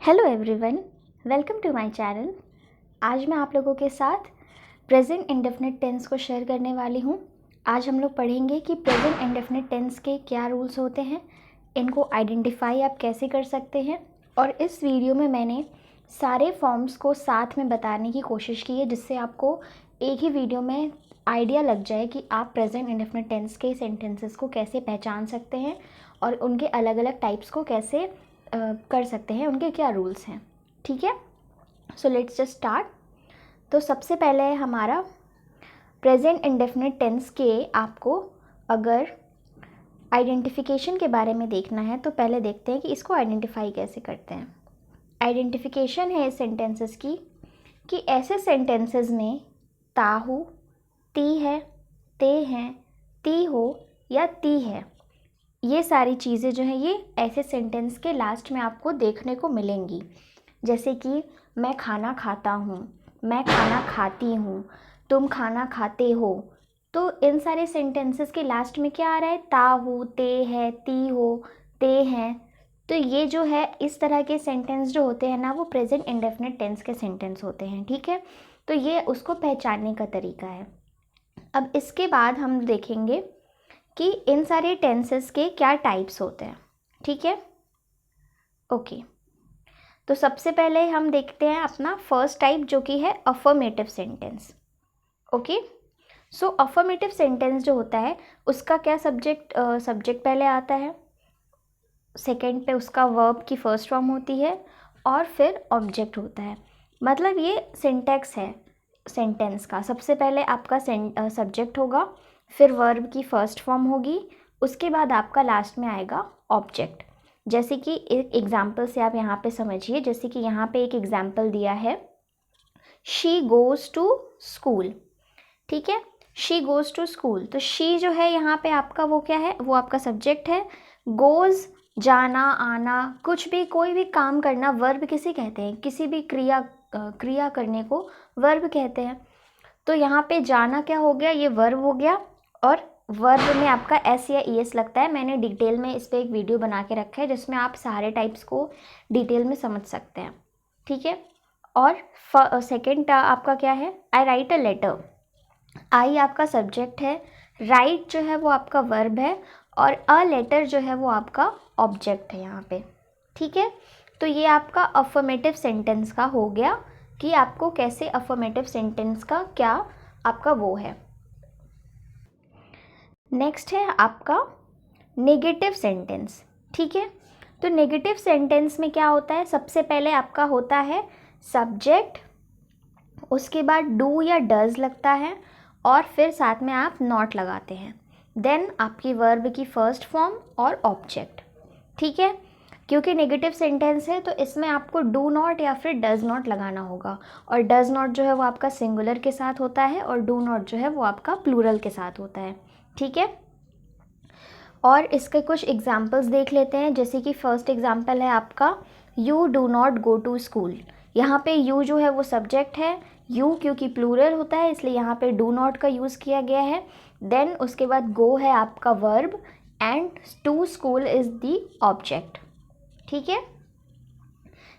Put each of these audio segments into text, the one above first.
Hello everyone, welcome to my channel. आज मैं आप लोगों के साथ प्रेजेंट इंडेफिनिट टेंस को शेयर करने वाली हूँ। आज हम लोग पढ़ेंगे कि प्रेजेंट इंडेफिनिट टेंस के क्या रूल्स होते हैं, इनको आइडेंटिफाई आप कैसे कर सकते हैं। और इस वीडियो में मैंने सारे फॉर्म्स को साथ में बताने की कोशिश की है, जिससे आपको एक ही वीडियो में आइडिया लग जाए कि आप प्रेजेंट इंडेफिनिट टेंस के सेंटेंसेस को कैसे पहचान सकते हैं और उनके अलग अलग टाइप्स को कैसे कर सकते हैं, उनके क्या रूल्स हैं। ठीक है, सो लेट्स जस्ट स्टार्ट। तो सबसे पहले है हमारा प्रेजेंट इंडेफिनिट टेंस के आपको अगर आइडेंटिफिकेशन के बारे में देखना है तो पहले देखते हैं कि इसको आइडेंटिफाई कैसे करते हैं। आइडेंटिफिकेशन है इस सेंटेंसेस की कि ऐसे सेंटेंसेस में ताहू, ती है, ते हैं, ती हो या ती है, ये सारी चीज़ें जो हैं ये ऐसे सेंटेंस के लास्ट में आपको देखने को मिलेंगी। जैसे कि मैं खाना खाता हूँ, मैं खाना खाती हूँ, तुम खाना खाते हो। तो इन सारे सेंटेंसेस के लास्ट में क्या आ रहा है? ता हूँ, ते है, ती हो, ते हैं। तो ये जो है इस तरह के सेंटेंस जो होते हैं ना, वो प्रेजेंट इंडेफिनिट टेंस के सेंटेंस होते हैं। ठीक है, तो ये उसको पहचानने का तरीका है। अब इसके बाद हम देखेंगे कि इन सारे टेंसेस के क्या टाइप्स होते हैं। ठीक है, ओके। तो सबसे पहले हम देखते हैं अपना फर्स्ट टाइप, जो कि है अफर्मेटिव सेंटेंस। ओके, सो अफर्मेटिव सेंटेंस जो होता है उसका क्या सब्जेक्ट पहले आता है, सेकंड पे उसका वर्ब की फर्स्ट फॉर्म होती है और फिर ऑब्जेक्ट होता है। मतलब ये सिंटैक्स है सेंटेंस का। सबसे पहले आपका सब्जेक्ट होगा, फिर वर्ब की फर्स्ट फॉर्म होगी, उसके बाद आपका लास्ट में आएगा ऑब्जेक्ट। जैसे कि एक एग्जाम्पल से आप यहाँ पे समझिए। जैसे कि यहाँ पे एक एग्जाम्पल दिया है, शी गोज़ टू स्कूल। ठीक है, शी गोज़ टू स्कूल। तो शी जो है यहाँ पे आपका वो क्या है, वो आपका सब्जेक्ट है। गोज़ जाना, आना, कुछ भी, कोई भी काम करना वर्ब किसे कहते हैं? किसी भी क्रिया करने को वर्ब कहते हैं। तो यहाँ पे जाना क्या हो गया? ये वर्ब हो गया। और वर्ब में आपका एस या ई एस लगता है। मैंने डिटेल में इस पर एक वीडियो बना के रखा है जिसमें आप सारे टाइप्स को डिटेल में समझ सकते हैं। ठीक है, और सेकेंड आपका क्या है? आई राइट अ लेटर। आई आपका सब्जेक्ट है, राइट जो है वो आपका वर्ब है, और अ लेटर जो है वो आपका ऑब्जेक्ट है यहाँ पे। ठीक है, तो ये आपका अफर्मेटिव सेंटेंस का हो गया कि आपको कैसे अफर्मेटिव सेंटेंस का क्या आपका वो है। नेक्स्ट है आपका नेगेटिव सेंटेंस। ठीक है, तो नेगेटिव सेंटेंस में क्या होता है? सबसे पहले आपका होता है सब्जेक्ट, उसके बाद डू या डज लगता है, और फिर साथ में आप नॉट लगाते हैं। देन आपकी वर्ब की फर्स्ट फॉर्म और ऑब्जेक्ट। ठीक है, क्योंकि नेगेटिव सेंटेंस है तो इसमें आपको डू नॉट या फिर डज नॉट लगाना होगा। और डज नॉट जो है वो आपका सिंगुलर के साथ होता है, और डू नॉट जो है वो आपका प्लूरल के साथ होता है। ठीक है, और इसके कुछ एग्जाम्पल्स देख लेते हैं। जैसे कि फर्स्ट एग्जाम्पल है आपका, you do not go to school. यहाँ पे यू जो है वो सब्जेक्ट है, यू क्योंकि प्लूरल होता है इसलिए यहाँ पे डू नॉट का यूज़ किया गया है। देन उसके बाद गो है आपका verb, and to school is the object. ठीक है,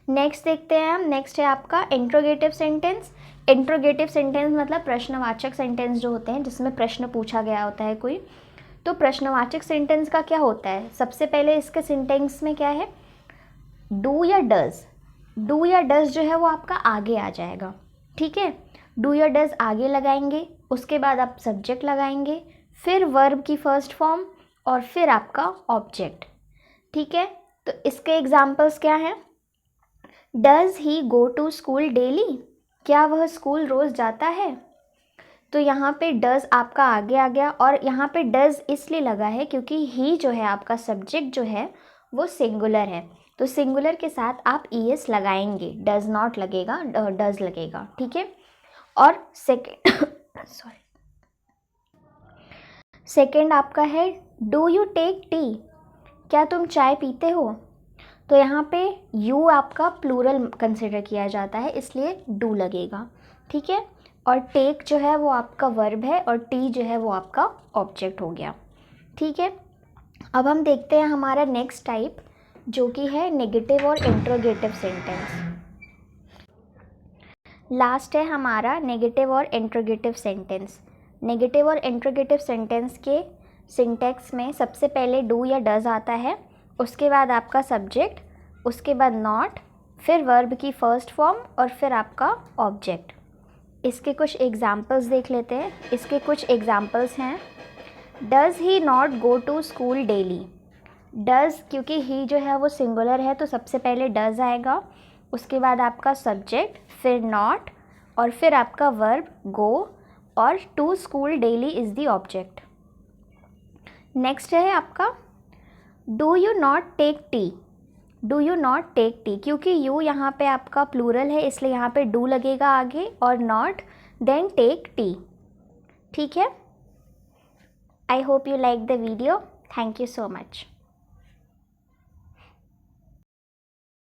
नेक्स्ट देखते हैं हम। नेक्स्ट है आपका इंट्रोगेटिव सेंटेंस। इंट्रोगेटिव सेंटेंस मतलब प्रश्नवाचक सेंटेंस जो होते हैं जिसमें प्रश्न पूछा गया होता है कोई। तो प्रश्नवाचक सेंटेंस का क्या होता है? सबसे पहले इसके सेंटेंस में क्या है? डू या डज। डू या डज जो है वो आपका आगे आ जाएगा। ठीक है, डू या डज आगे लगाएंगे, उसके बाद आप सब्जेक्ट लगाएंगे, फिर वर्ब की फर्स्ट फॉर्म, और फिर आपका ऑब्जेक्ट। ठीक है, तो इसके एग्जाम्पल्स क्या हैं? Does he go to school daily. क्या वह स्कूल रोज़ जाता है? तो यहाँ पे डज आपका आगे आ गया, और यहाँ पे डज इसलिए लगा है क्योंकि ही जो है आपका सब्जेक्ट जो है वो सिंगुलर है। तो सिंगुलर के साथ आप ई एस लगाएंगे, डज नॉट लगेगा, डज लगेगा। ठीक है, और सेकेंड आपका है डू यू टेक टी। क्या तुम चाय पीते हो? तो यहाँ पे यू आपका प्लूरल कंसिडर किया जाता है इसलिए डू लगेगा। ठीक है, और टेक जो है वो आपका वर्ब है, और टी जो है वो आपका ऑब्जेक्ट हो गया। ठीक है, अब हम देखते हैं हमारा नेक्स्ट टाइप जो कि है नेगेटिव और इंट्रोगेटिव सेंटेंस। लास्ट है हमारा नेगेटिव और इंट्रोगेटिव सेंटेंस। नेगेटिव और इंट्रोगेटिव सेंटेंस के सिंटैक्स में सबसे पहले डू या डज आता है, उसके बाद आपका सब्जेक्ट, उसके बाद नॉट, फिर वर्ब की फर्स्ट फॉर्म और फिर आपका ऑब्जेक्ट। इसके कुछ एग्जाम्पल्स देख लेते हैं। इसके कुछ एग्जाम्पल्स हैं, does he not go to school daily. Does, क्योंकि ही जो है वो सिंगुलर है तो सबसे पहले डज़ आएगा, उसके बाद आपका सब्जेक्ट, फिर नॉट और फिर आपका वर्ब गो, और to school daily is the object. Next है आपका do you not take tea. Do you not take tea, क्योंकि यू यहाँ पे आपका प्लूरल है इसलिए यहाँ पे डू लगेगा आगे और नॉट, देन टेक टी। ठीक है। I hope you like the video. Thank you so much.